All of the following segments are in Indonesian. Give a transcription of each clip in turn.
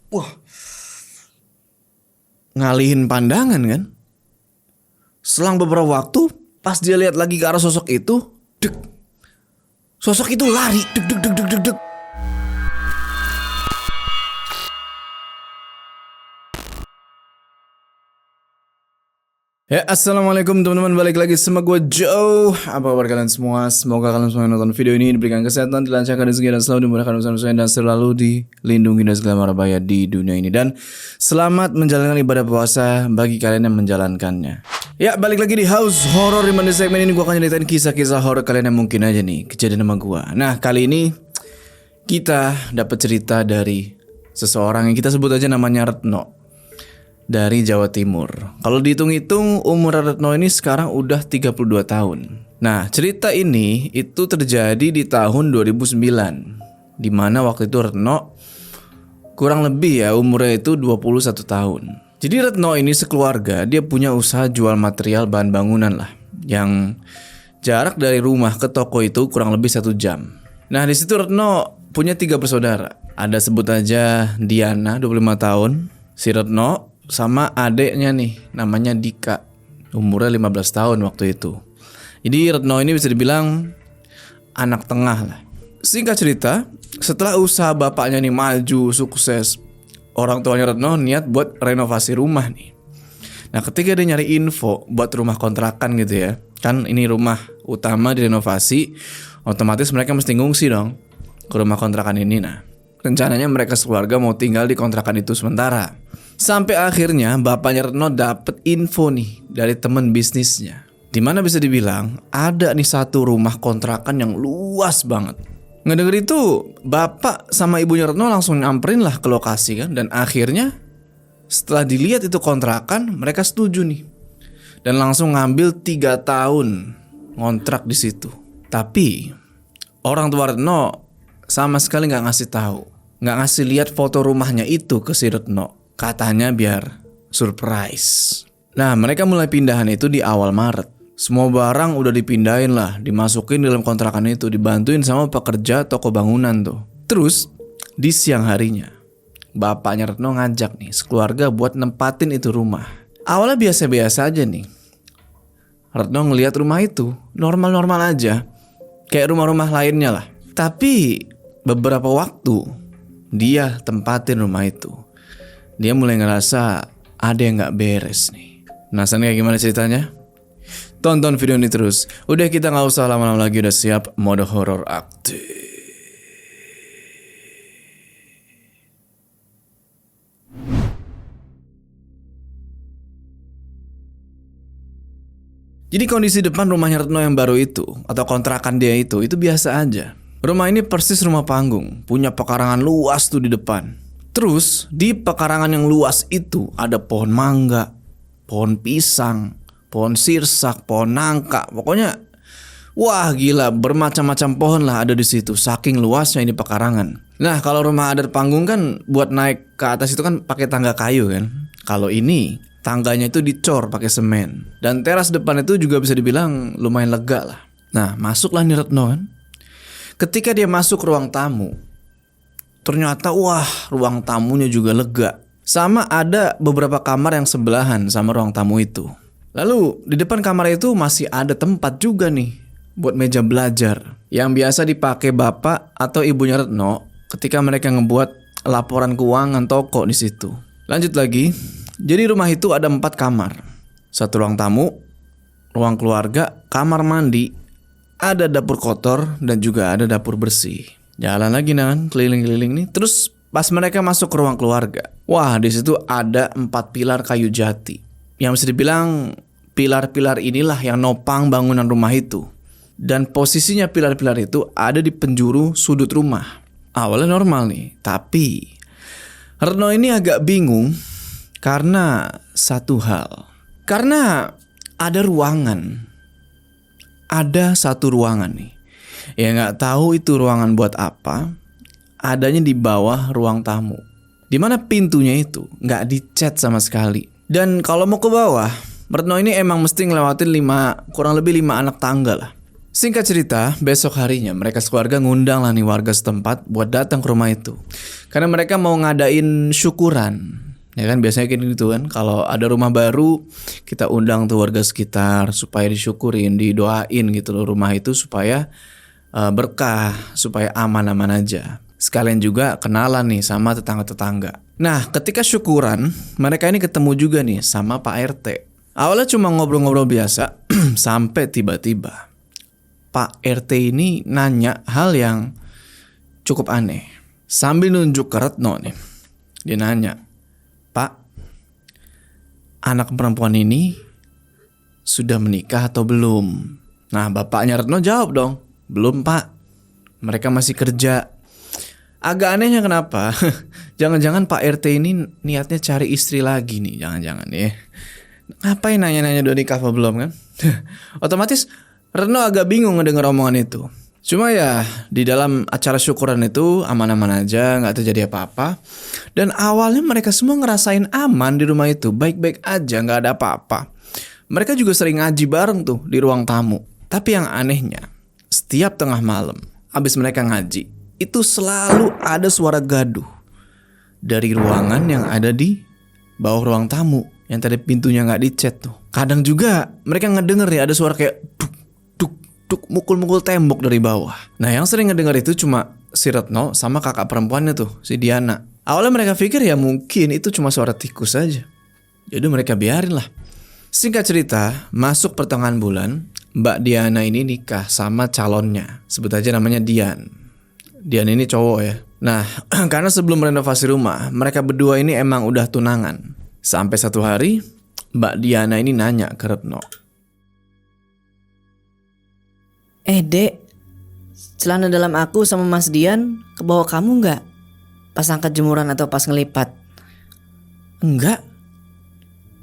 Wah, ngalihin pandangan kan. Selang beberapa waktu, pas dia lihat lagi ke arah sosok itu, dek. Sosok itu lari, dek dek dek dek dek dek. Ya, assalamualaikum teman-teman, balik lagi sama gue Joe. Apa kabar kalian semua? Semoga kalian semua yang nonton video ini diberikan kesehatan, dilancarkan rezeki, dan selalu dimudahkan urusan-urusan, dan selalu dilindungi dari segala mara bahaya di dunia ini. Dan selamat menjalankan ibadah puasa bagi kalian yang menjalankannya. Ya, balik lagi di House Horror. Di mana segmen ini gue akan ceritain kisah-kisah horor kalian yang mungkin aja nih kejadian sama gue. Nah, kali ini kita dapat cerita dari seseorang yang kita sebut aja namanya Retno, dari Jawa Timur. Kalau dihitung-hitung umur Retno ini sekarang udah 32 tahun. Nah, cerita ini itu terjadi di tahun 2009, dimana waktu itu Retno kurang lebih ya umurnya itu 21 tahun. Jadi Retno ini sekeluarga dia punya usaha jual material bahan bangunan lah, yang jarak dari rumah ke toko itu kurang lebih 1 jam. Nah, di situ Retno punya 3 bersaudara. Ada sebut aja Diana 25 tahun, si Retno sama adeknya nih namanya Dika, umurnya 15 tahun waktu itu. Jadi Retno ini bisa dibilang anak tengah lah. Singkat cerita, setelah usaha bapaknya nih maju sukses, orang tuanya Retno niat buat renovasi rumah nih. Nah, ketika dia nyari info buat rumah kontrakan gitu ya, kan ini rumah utama direnovasi, otomatis mereka mesti ngungsi dong ke rumah kontrakan ini. Nah, rencananya mereka sekeluarga mau tinggal di kontrakan itu sementara. Sampai akhirnya bapaknya Retno dapet info nih dari temen bisnisnya, dimana bisa dibilang ada nih satu rumah kontrakan yang luas banget. Ngedenger itu bapak sama ibunya Retno langsung nyamperin lah ke lokasi kan. Dan akhirnya setelah dilihat itu kontrakan, mereka setuju nih dan langsung ngambil 3 tahun ngontrak di situ. Tapi orang tua Retno sama sekali nggak ngasih tahu, nggak ngasih lihat foto rumahnya itu ke si Retno. Katanya biar surprise. Nah, mereka mulai pindahan itu di awal Maret. Semua barang udah dipindahin lah, dimasukin dalam kontrakan itu, dibantuin sama pekerja toko bangunan tuh. Terus di siang harinya bapaknya Retno ngajak nih sekeluarga buat nempatin itu rumah. Awalnya biasa-biasa aja nih. Retno ngelihat rumah itu normal-normal aja, kayak rumah-rumah lainnya lah. Tapi beberapa waktu dia tempatin rumah itu, dia mulai ngerasa ada yang gak beres nih. Penasaran kayak gimana ceritanya? Tonton video ini terus. Udah, kita gak usah lama-lama lagi, udah siap mode horor aktif. Jadi kondisi depan rumahnya Retno yang baru itu, atau kontrakan dia itu biasa aja. Rumah ini persis rumah panggung, punya pekarangan luas tuh di depan. Terus di pekarangan yang luas itu ada pohon mangga, pohon pisang, pohon sirsak, pohon nangka. Pokoknya wah gila, bermacam-macam pohon lah ada di situ, saking luasnya ini pekarangan. Nah, kalau rumah adat panggung kan buat naik ke atas itu kan pakai tangga kayu kan. Kalau ini tangganya itu dicor pakai semen. Dan teras depan itu juga bisa dibilang lumayan lega lah. Nah, masuklah nih Retno kan. Ketika dia masuk ruang tamu, ternyata wah, ruang tamunya juga lega. Sama ada beberapa kamar yang sebelahan sama ruang tamu itu. Lalu di depan kamar itu masih ada tempat juga nih buat meja belajar yang biasa dipakai bapak atau ibunya Retno ketika mereka ngebuat laporan keuangan toko di situ. Lanjut lagi. Jadi rumah itu ada 4 kamar. 1 ruang tamu, ruang keluarga, kamar mandi, ada dapur kotor, dan juga ada dapur bersih. Jalan lagi kan, keliling-keliling nih. Terus pas mereka masuk ke ruang keluarga, wah di situ ada 4 pilar kayu jati. Yang bisa dibilang pilar-pilar inilah yang nopang bangunan rumah itu. Dan posisinya pilar-pilar itu ada di penjuru sudut rumah. Awalnya normal nih, tapi Retno ini agak bingung karena satu hal. Karena ada ruangan. Ada satu ruangan nih, ya nggak tahu itu ruangan buat apa, adanya di bawah ruang tamu, dimana pintunya itu nggak dicat sama sekali. Dan kalau mau ke bawah, Retno ini emang mesti ngelewatin kurang lebih 5 anak tangga lah. Singkat cerita, besok harinya mereka sekeluarga ngundang lah nih warga setempat buat datang ke rumah itu. Karena mereka mau ngadain syukuran. Ya kan biasanya kayak gitu kan. Kalau ada rumah baru, kita undang tuh warga sekitar supaya disyukurin, didoain gitu loh rumah itu supaya berkah, supaya aman-aman aja. Sekalian juga kenalan nih sama tetangga-tetangga. Nah, ketika syukuran, mereka ini ketemu juga nih sama Pak RT. Awalnya cuma ngobrol-ngobrol biasa, sampai tiba-tiba Pak RT ini nanya hal yang cukup aneh. Sambil nunjuk ke Retno nih. Dia nanya, "Pak, anak perempuan ini sudah menikah atau belum?" Nah, bapaknya Retno jawab dong, "Belum, Pak. Mereka masih kerja." Agak anehnya kenapa? Jangan-jangan Pak RT ini niatnya cari istri lagi nih, jangan-jangan ya. Ngapain nanya-nanya udah nikah apa belum kan? Otomatis Retno agak bingung ngedenger omongan itu. Cuma ya di dalam acara syukuran itu aman-aman aja, gak terjadi apa-apa. Dan awalnya mereka semua ngerasain aman di rumah itu, baik-baik aja, gak ada apa-apa. Mereka juga sering ngaji bareng tuh di ruang tamu. Tapi yang anehnya, setiap tengah malam abis mereka ngaji, itu selalu ada suara gaduh dari ruangan yang ada di bawah ruang tamu yang tadi pintunya gak dicet tuh. Kadang juga mereka ngedenger ya ada suara kayak duk duk duk mukul-mukul tembok dari bawah. Nah, yang sering ngedenger itu cuma si Retno sama kakak perempuannya tuh, si Diana. Awalnya mereka pikir ya mungkin itu cuma suara tikus saja. Jadi mereka biarin lah. Singkat cerita, masuk pertengahan bulan, Mbak Diana ini nikah sama calonnya. Sebut aja namanya Dian. Dian ini cowok ya. Nah, karena sebelum renovasi rumah, mereka berdua ini emang udah tunangan. Sampai satu hari, Mbak Diana ini nanya ke Retno. Dek, celana dalam aku sama Mas Dian kebawa kamu nggak? Pas angkat jemuran atau pas ngelipat? Enggak.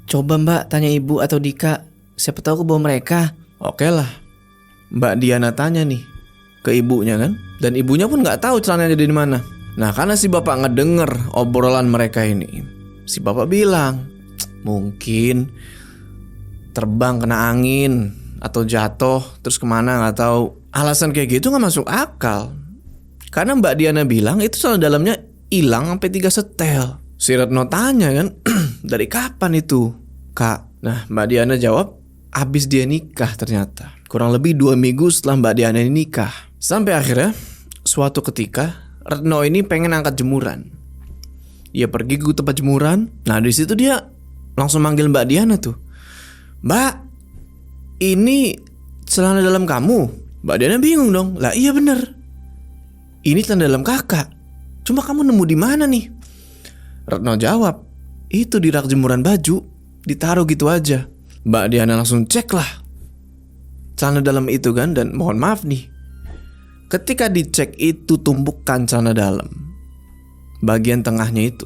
Coba Mbak tanya ibu atau Dika, siapa tahu kebawa mereka. Oke lah. Mbak Diana tanya nih ke ibunya kan. Dan ibunya pun nggak tahu celananya ada di mana. Nah, karena si bapak ngedenger obrolan mereka ini, si bapak bilang, mungkin terbang kena angin atau jatuh terus kemana nggak tahu. Alasan kayak gitu nggak masuk akal. Karena Mbak Diana bilang itu celana dalamnya hilang sampai 3 setel. Si Retno tanya kan, dari kapan itu, Kak? Nah, Mbak Diana jawab, abis dia nikah ternyata. Kurang lebih 2 minggu setelah Mbak Diana ini nikah. Sampai akhirnya suatu ketika Retno ini pengen angkat jemuran. Dia pergi ke tempat jemuran. Nah, di situ dia langsung manggil Mbak Diana tuh. "Mbak, ini celana dalam kamu?" Mbak Diana bingung dong. Lah iya bener. Ini celana dalam kakak. Cuma kamu nemu di mana nih? Retno jawab, itu di rak jemuran baju. Ditaruh gitu aja. Mbak Diana langsung cek lah celana dalam itu kan. Dan mohon maaf nih, ketika dicek itu tumpukan celana dalam, bagian tengahnya itu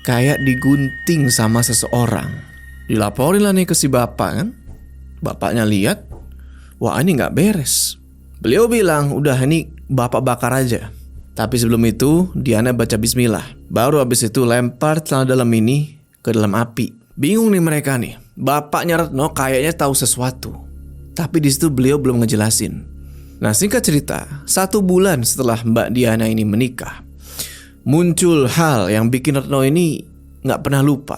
kayak digunting sama seseorang. Dilaporin lah nih ke si bapak kan. Bapaknya lihat, wah ini gak beres. Beliau bilang, udah ini bapak bakar aja. Tapi sebelum itu Diana baca bismillah. Baru habis itu lempar celana dalam ini ke dalam api. Bingung nih mereka nih. Bapaknya Retno kayaknya tahu sesuatu. Tapi di situ beliau belum ngejelasin. Nah, singkat cerita, 1 bulan setelah Mbak Diana ini menikah, muncul hal yang bikin Retno ini gak pernah lupa.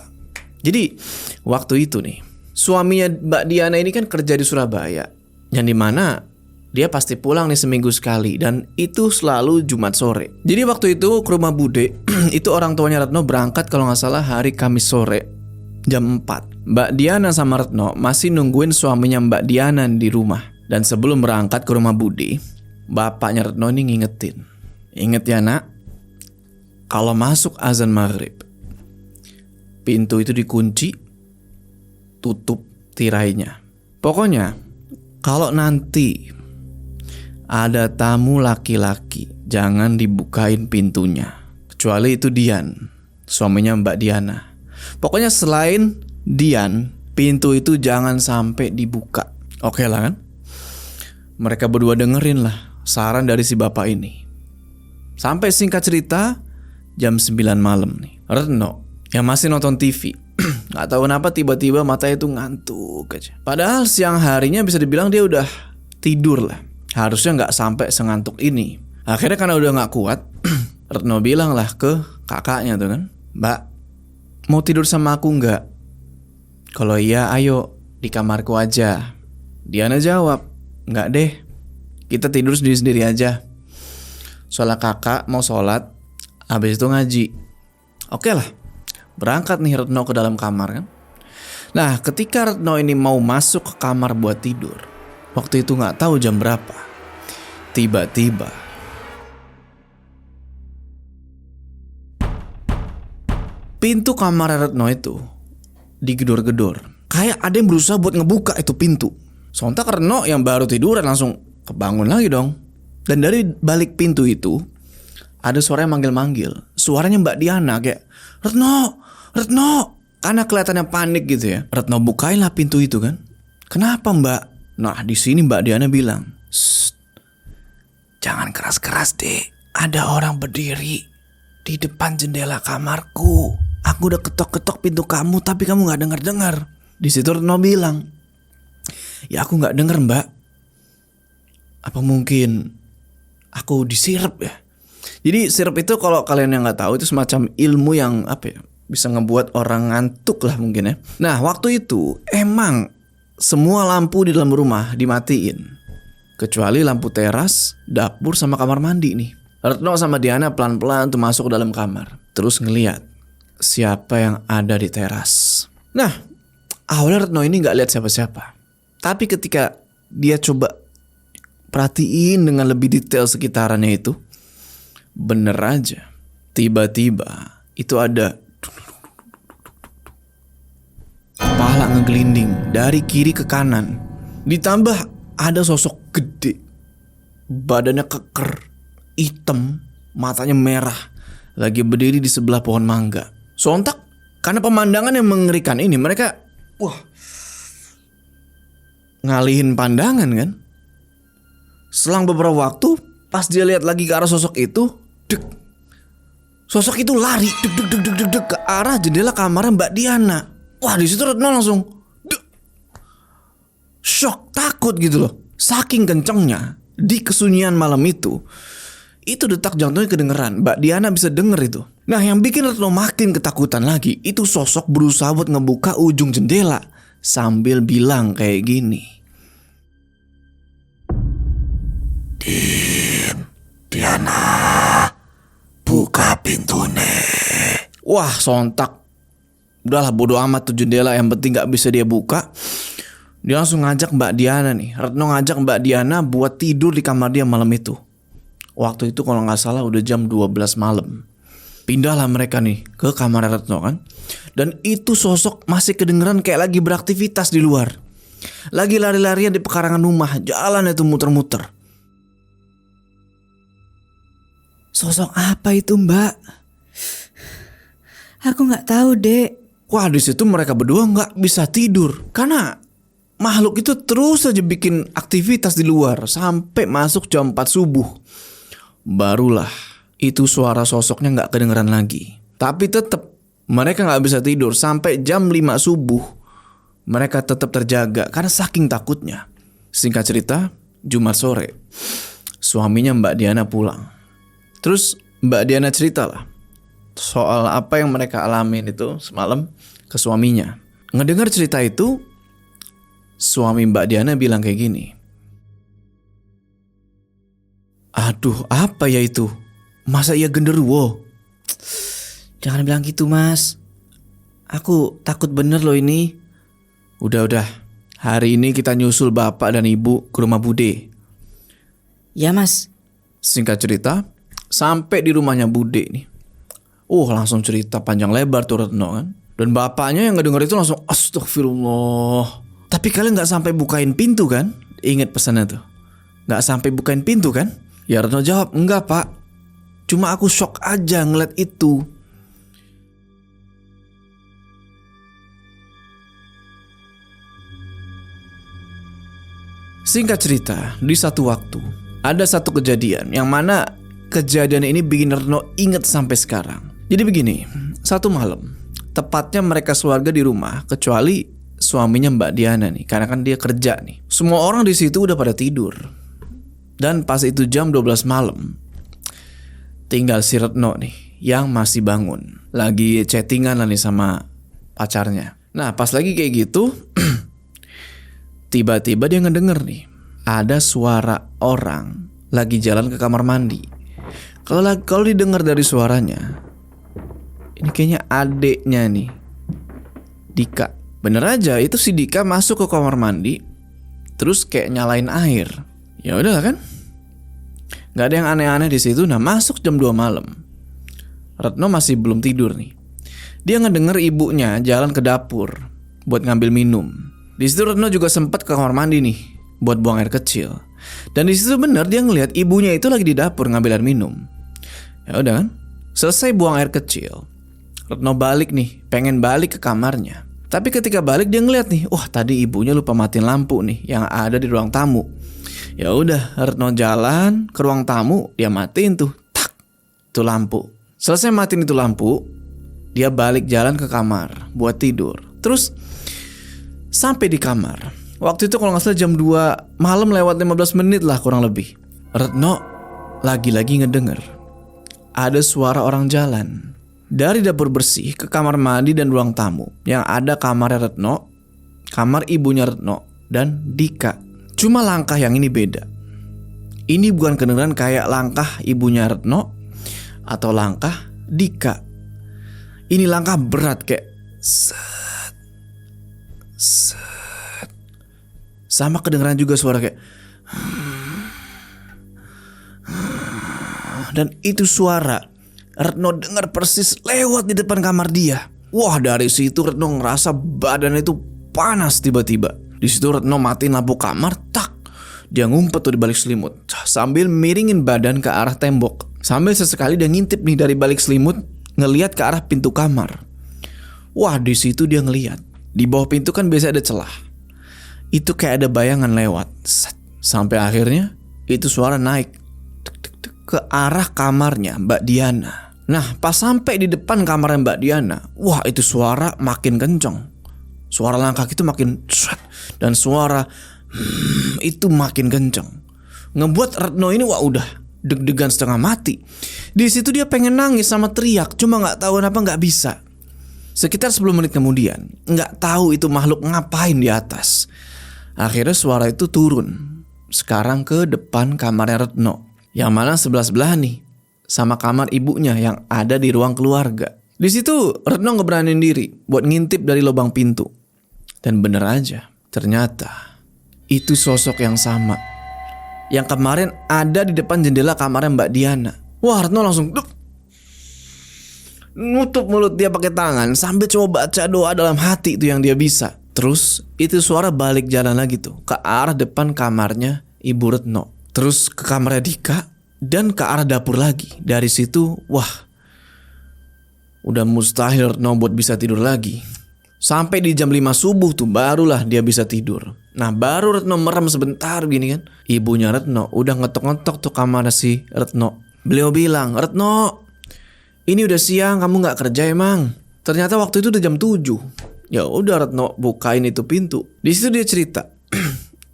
Jadi waktu itu nih, suaminya Mbak Diana ini kan kerja di Surabaya, yang dimana dia pasti pulang nih seminggu sekali. Dan itu selalu Jumat sore. Jadi waktu itu ke rumah Bude itu orang tuanya Retno berangkat kalau gak salah hari Kamis sore jam 4. Mbak Diana sama Retno masih nungguin suaminya Mbak Diana di rumah. Dan sebelum berangkat ke rumah Bude, bapaknya Retno ini ngingetin, "Ingat ya nak, kalau masuk azan maghrib, pintu itu dikunci, tutup tirainya. Pokoknya kalau nanti ada tamu laki-laki, jangan dibukain pintunya. Kecuali itu Dian, suaminya Mbak Diana. Pokoknya selain Dian, pintu itu jangan sampai dibuka." Oke lah kan? Mereka berdua dengerin lah saran dari si bapak ini. Sampai singkat cerita, jam 9 malam nih, Retno yang masih nonton TV, gak tahu kenapa tiba-tiba matanya itu ngantuk aja. Padahal siang harinya bisa dibilang dia udah tidur lah. Harusnya nggak sampai sengantuk ini. Akhirnya karena udah nggak kuat, Retno bilang lah ke kakaknya tuh kan, Mbak, mau tidur sama aku nggak? Kalau iya ayo di kamarku aja. Diana jawab, nggak deh, kita tidur sendiri-sendiri aja. Soalnya kakak mau sholat, habis itu ngaji. Oke lah, berangkat nih Retno ke dalam kamar kan. Nah ketika Retno ini mau masuk ke kamar buat tidur, waktu itu nggak tahu jam berapa, tiba-tiba pintu kamar Retno itu digedor-gedor. Kayak ada yang berusaha buat ngebuka itu pintu. Sontak Retno yang baru tiduran langsung kebangun lagi dong. Dan dari balik pintu itu ada suara yang manggil-manggil. Suaranya Mbak Diana kayak, Retno, Retno. Karena kelihatannya panik gitu ya. Retno bukainlah pintu itu kan. Kenapa Mbak? Nah di sini Mbak Diana bilang, jangan keras-keras deh. Ada orang berdiri di depan jendela kamarku. Aku udah ketok-ketok pintu kamu tapi kamu gak dengar-dengar. Di situ Retno bilang, ya aku gak dengar Mbak. Apa mungkin aku disirep ya? Jadi sirep itu kalau kalian yang gak tahu itu semacam ilmu yang apa ya, bisa ngebuat orang ngantuk lah mungkin ya. Nah waktu itu emang semua lampu di dalam rumah dimatiin, kecuali lampu teras, dapur sama kamar mandi nih. Retno sama Diana pelan-pelan tuh masuk ke dalam kamar. Terus ngeliat siapa yang ada di teras. Nah awalnya Retno ini gak lihat siapa-siapa. Tapi ketika dia coba perhatiin dengan lebih detail sekitarannya itu, bener aja, tiba-tiba itu ada kepala ngegelinding dari kiri ke kanan. Ditambah ada sosok gede, badannya keker, hitam, matanya merah, lagi berdiri di sebelah pohon mangga. Sontak karena pemandangan yang mengerikan ini, mereka ngalihin pandangan kan. Selang beberapa waktu, pas dia lihat lagi ke arah sosok itu, sosok itu lari ke arah jendela kamar Mbak Diana. Wah di situ Retno langsung shock, takut gitu loh. Saking kencengnya di kesunyian malam itu detak jantungnya kedengeran. Mbak Diana bisa denger itu. Nah yang bikin Retno makin ketakutan lagi, itu sosok berusaha buat ngebuka ujung jendela sambil bilang kayak gini, Diana, buka pintunya. Wah sontak, udahlah bodo amat tuh jendela, yang penting gak bisa dia buka. Dia langsung ngajak Mbak Diana nih. Retno ngajak Mbak Diana buat tidur di kamar dia malam itu. Waktu itu kalau gak salah udah jam 12 malam. Pindahlah mereka nih ke kamar Retno kan. Dan itu sosok masih kedengeran kayak lagi beraktivitas di luar. Lagi lari-larian di pekarangan rumah. Jalan itu muter-muter. Sosok apa itu Mbak? Aku gak tahu dek. Wah di situ mereka berdua gak bisa tidur. Karena makhluk itu terus aja bikin aktivitas di luar sampai masuk jam 4 subuh. Barulah itu suara sosoknya gak kedengeran lagi. Tapi tetap mereka gak bisa tidur sampai jam 5 subuh. Mereka tetap terjaga karena saking takutnya. Singkat cerita, Jumat sore suaminya Mbak Diana pulang. Terus Mbak Diana cerita lah soal apa yang mereka alamin itu semalam ke suaminya. Ngedengar cerita itu, suami Mbak Diana bilang kayak gini, aduh apa ya itu? Masa iya genderuwo? Jangan bilang gitu mas. Aku takut bener loh ini. Udah, hari ini kita nyusul bapak dan ibu ke rumah Bude. Ya mas. Singkat cerita, sampai di rumahnya Bude nih. Langsung cerita panjang lebar tuh Retno kan. Dan bapaknya yang ngedenger itu langsung astagfirullah. Tapi kalian gak sampai bukain pintu kan? Ingat pesannya tuh, gak sampai bukain pintu kan? Ya Retno jawab, enggak pak, cuma aku shock aja ngeliat itu. Singkat cerita, di satu waktu ada satu kejadian yang mana kejadian ini bikin Retno inget sampai sekarang. Jadi begini, satu malam, tepatnya mereka sekeluarga di rumah kecuali suaminya Mbak Diana nih, karena kan dia kerja nih. Semua orang di situ udah pada tidur. Dan pas itu jam 12 malam, tinggal si Retno nih yang masih bangun. Lagi chattingan lah nih sama pacarnya. Nah pas lagi kayak gitu, tiba-tiba dia ngedenger nih, ada suara orang lagi jalan ke kamar mandi. Kalau didengar dari suaranya, ini kayaknya adeknya nih, Dika. Bener aja, itu si Dika masuk ke kamar mandi, terus kayak nyalain air. Ya udah kan, nggak ada yang aneh-aneh di situ. Nah masuk jam 2 malam, Retno masih belum tidur nih. Dia ngedenger ibunya jalan ke dapur buat ngambil minum. Di situ Retno juga sempat ke kamar mandi nih buat buang air kecil. Dan di situ bener dia ngelihat ibunya itu lagi di dapur ngambil air minum. Ya udah kan, selesai buang air kecil, Retno balik nih, pengen balik ke kamarnya. Tapi ketika balik dia ngeliat nih, wah tadi ibunya lupa matiin lampu nih yang ada di ruang tamu. Ya udah, Retno jalan ke ruang tamu, dia matiin tuh, tak, tuh lampu. Selesai matiin itu lampu, dia balik jalan ke kamar buat tidur. Terus sampai di kamar, waktu itu kalau gak salah jam 2 malam lewat 15 menit lah kurang lebih, Retno lagi-lagi ngedenger ada suara orang jalan dari dapur bersih ke kamar mandi dan ruang tamu yang ada kamarnya Retno, kamar ibunya Retno, dan Dika. Cuma langkah yang ini beda. Ini bukan kedengeran kayak langkah ibunya Retno atau langkah Dika. Ini langkah berat kayak set, set. Sama kedengeran juga suara kayak dan itu suara Retno dengar persis lewat di depan kamar dia. Wah dari situ Retno ngerasa badannya itu panas tiba-tiba. Di situ Retno matiin lampu kamar, tak. Dia ngumpet tuh di balik selimut sambil miringin badan ke arah tembok. Sambil sesekali dia ngintip nih dari balik selimut, ngelihat ke arah pintu kamar. Wah di situ dia ngelihat di bawah pintu kan biasa ada celah. Itu kayak ada bayangan lewat. Sampai akhirnya itu suara naik ke arah kamarnya Mbak Diana. Nah pas sampai di depan kamarnya Mbak Diana, wah itu suara makin kenceng. Suara langkah itu makin dan suara itu makin kenceng. Ngebuat Retno ini wah udah deg-degan setengah mati. Di situ dia pengen nangis sama teriak, cuma nggak tahu kenapa nggak bisa. Sekitar 10 menit kemudian, nggak tahu itu makhluk ngapain di atas. Akhirnya suara itu turun. Sekarang ke depan kamarnya Retno, yang mana sebelah-sebelah nih sama kamar ibunya yang ada di ruang keluarga. Di situ Retno ngeberanin diri buat ngintip dari lubang pintu. Dan bener aja, ternyata itu sosok yang sama yang kemarin ada di depan jendela kamarnya Mbak Diana. Wah Retno langsung nutup mulut dia pakai tangan sambil coba baca doa dalam hati itu yang dia bisa. Terus itu suara balik jalan lagi tuh ke arah depan kamarnya Ibu Retno. Terus ke kamarnya Dika dan ke arah dapur lagi. Dari situ wah udah mustahil Retno buat bisa tidur lagi. Sampai di jam 5 subuh tuh barulah dia bisa tidur. Nah baru Retno merem sebentar gini kan, ibunya Retno udah ngetok-ngetok tuh kamar si Retno. Beliau bilang, Retno ini udah siang, kamu gak kerja emang? Ternyata waktu itu udah jam 7. Ya udah Retno bukain itu pintu. Di situ dia cerita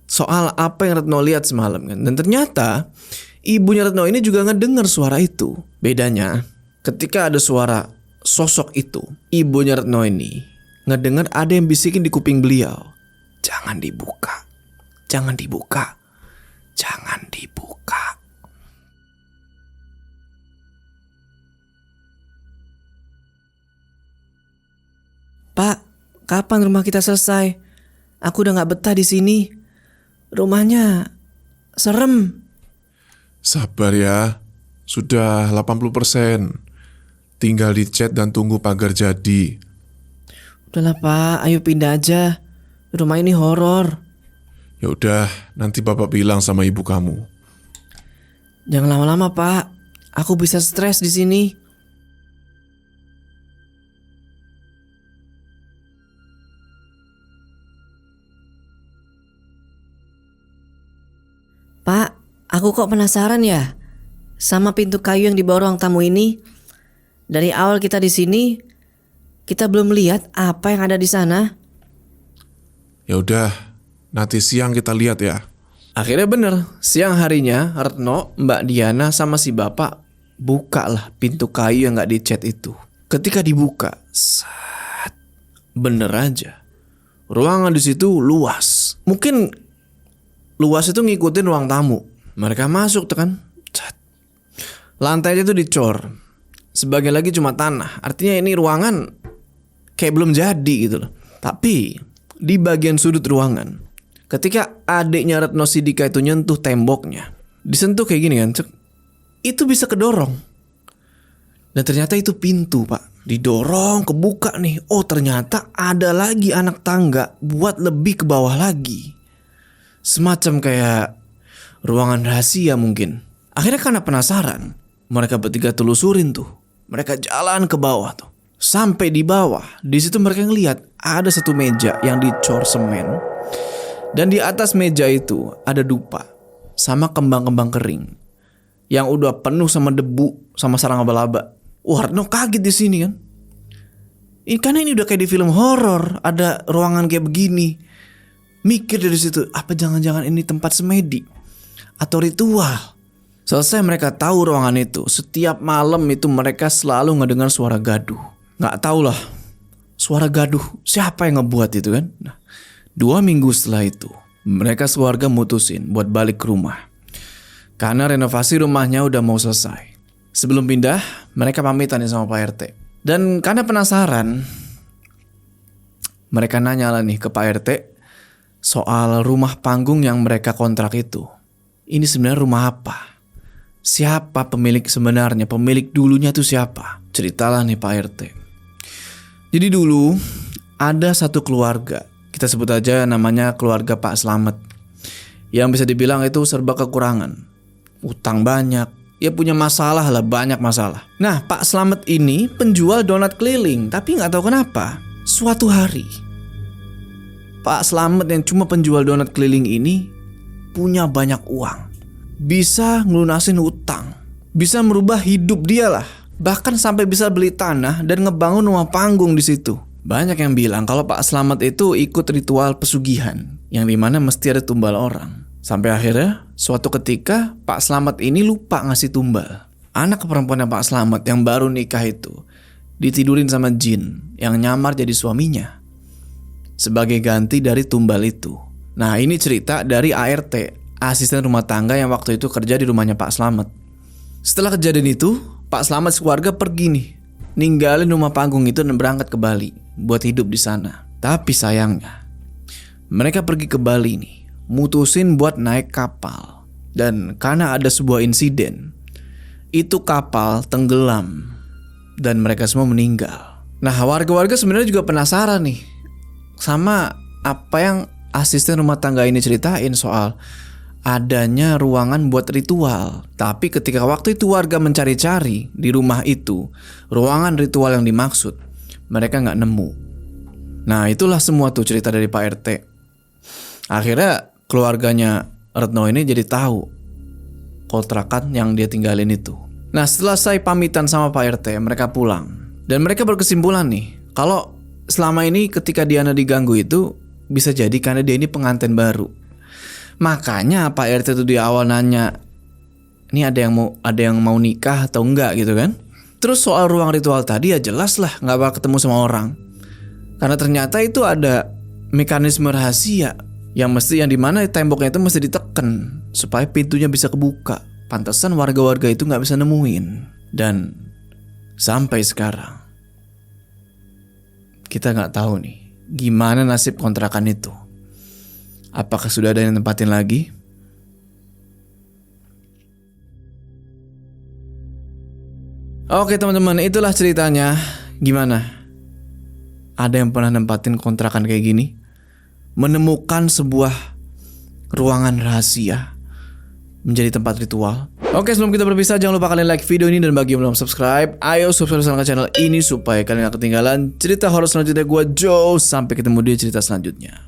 soal apa yang Retno lihat semalam kan. Dan ternyata ibunya Retno ini juga ngedengar suara itu. Bedanya ketika ada suara sosok itu, ibunya Retno ini ngedengar ada yang bisikin di kuping beliau, jangan dibuka, jangan dibuka, jangan dibuka. Pak, kapan rumah kita selesai? Aku udah gak betah di sini. Rumahnya serem. Sabar ya, sudah 80%. Tinggal dicat dan tunggu pagar jadi. Udahlah Pak, ayo pindah aja. Rumah ini horor. Ya udah, nanti bapak bilang sama ibu kamu. Jangan lama-lama Pak. Aku bisa stres di sini. Pak, aku kok penasaran ya sama pintu kayu yang di bawah ruang tamu ini. Dari awal kita di sini, kita belum lihat apa yang ada di sana. Ya udah, nanti siang kita lihat ya. Akhirnya bener, siang harinya Retno, Mbak Diana sama si bapak buka lah pintu kayu yang gak dicat itu. Ketika dibuka, bener aja, ruangan di situ luas. Mungkin luas itu ngikutin ruang tamu. Mereka masuk tuh kan, lantainya tuh dicor, sebagian lagi cuma tanah. Artinya ini ruangan kayak belum jadi gitu loh. Tapi di bagian sudut ruangan, ketika adiknya Retno Sidika itu nyentuh temboknya, disentuh kayak gini kan, itu bisa kedorong. Dan ternyata itu pintu, Pak. Didorong, kebuka nih. Oh, ternyata ada lagi anak tangga buat lebih ke bawah lagi. Semacam kayak ruangan rahasia mungkin. Akhirnya karena penasaran, mereka bertiga telusurin tuh. Mereka jalan ke bawah tuh. Sampai di bawah, di situ mereka ngelihat ada satu meja yang dicor semen. Dan di atas meja itu ada dupa sama kembang-kembang kering yang udah penuh sama debu sama sarang laba-laba. Wah, Retno kaget di sini kan. Karena ini udah kayak di film horor, ada ruangan kayak begini. Mikir dari situ, apa jangan-jangan ini tempat semedi atau ritual? Selesai mereka tahu ruangan itu, setiap malam itu mereka selalu ngedengar suara gaduh. Nggak tahu lah, suara gaduh siapa yang ngebuat itu kan? Nah, 2 minggu setelah itu, mereka sekeluarga mutusin buat balik ke rumah. Karena renovasi rumahnya udah mau selesai. Sebelum pindah, mereka pamitan nih sama Pak RT. Dan karena penasaran, mereka nanya lah nih ke Pak RT soal rumah panggung yang mereka kontrak itu. Ini sebenarnya rumah apa? Siapa pemilik sebenarnya? Pemilik dulunya tuh siapa? Ceritalah nih Pak RT. Jadi dulu ada satu keluarga, kita sebut aja namanya keluarga Pak Slamet, yang bisa dibilang itu serba kekurangan. Utang banyak, ya punya masalah lah, banyak masalah. Nah, Pak Slamet ini penjual donat keliling, tapi nggak tahu kenapa suatu hari Pak Slamet yang cuma penjual donat keliling ini punya banyak uang, bisa ngelunasin utang, bisa merubah hidup dia lah, bahkan sampai bisa beli tanah dan ngebangun rumah panggung di situ. Banyak yang bilang kalau Pak Slamet itu ikut ritual pesugihan, yang dimana mesti ada tumbal orang. Sampai akhirnya suatu ketika Pak Slamet ini lupa ngasih tumbal. Anak perempuannya Pak Slamet yang baru nikah itu ditidurin sama jin yang nyamar jadi suaminya sebagai ganti dari tumbal itu. Nah, ini cerita dari ART, asisten rumah tangga yang waktu itu kerja di rumahnya Pak Slamet. Setelah kejadian itu, Pak Slamet sekeluarga pergi nih, ninggalin rumah panggung itu dan berangkat ke Bali buat hidup di sana. Tapi sayangnya, mereka pergi ke Bali nih, mutusin buat naik kapal. Dan karena ada sebuah insiden, itu kapal tenggelam dan mereka semua meninggal. Nah, warga-warga sebenarnya juga penasaran nih sama apa yang asisten rumah tangga ini ceritain soal adanya ruangan buat ritual. Tapi ketika waktu itu warga mencari-cari di rumah itu ruangan ritual yang dimaksud, mereka nggak nemu. Nah, itulah semua tuh cerita dari Pak RT. Akhirnya keluarganya Retno ini jadi tahu kontrakan yang dia tinggalin itu. Nah, setelah saya pamitan sama Pak RT, mereka pulang. Dan mereka berkesimpulan nih, kalau selama ini ketika Diana diganggu itu bisa jadi karena dia ini pengantin baru. Makanya Pak RT itu di awal nanya, ini ada yang mau nikah atau enggak gitu kan. Terus soal ruang ritual tadi ya jelas lah gak bakal ketemu sama orang, karena ternyata itu ada mekanisme rahasia yang dimana temboknya itu mesti ditekan supaya pintunya bisa kebuka. Pantesan warga-warga itu gak bisa nemuin. Dan sampai sekarang kita gak tahu nih gimana nasib kontrakan itu. Apakah sudah ada yang nempatin lagi? Oke teman-teman, itulah ceritanya. Gimana? Ada yang pernah nempatin kontrakan kayak gini? Menemukan sebuah ruangan rahasia menjadi tempat ritual? Oke, sebelum kita berpisah, jangan lupa kalian like video ini, dan bagi yang belum subscribe, ayo subscribe ke channel ini supaya kalian gak ketinggalan cerita horor selanjutnya gue Joe. Sampai ketemu di cerita selanjutnya.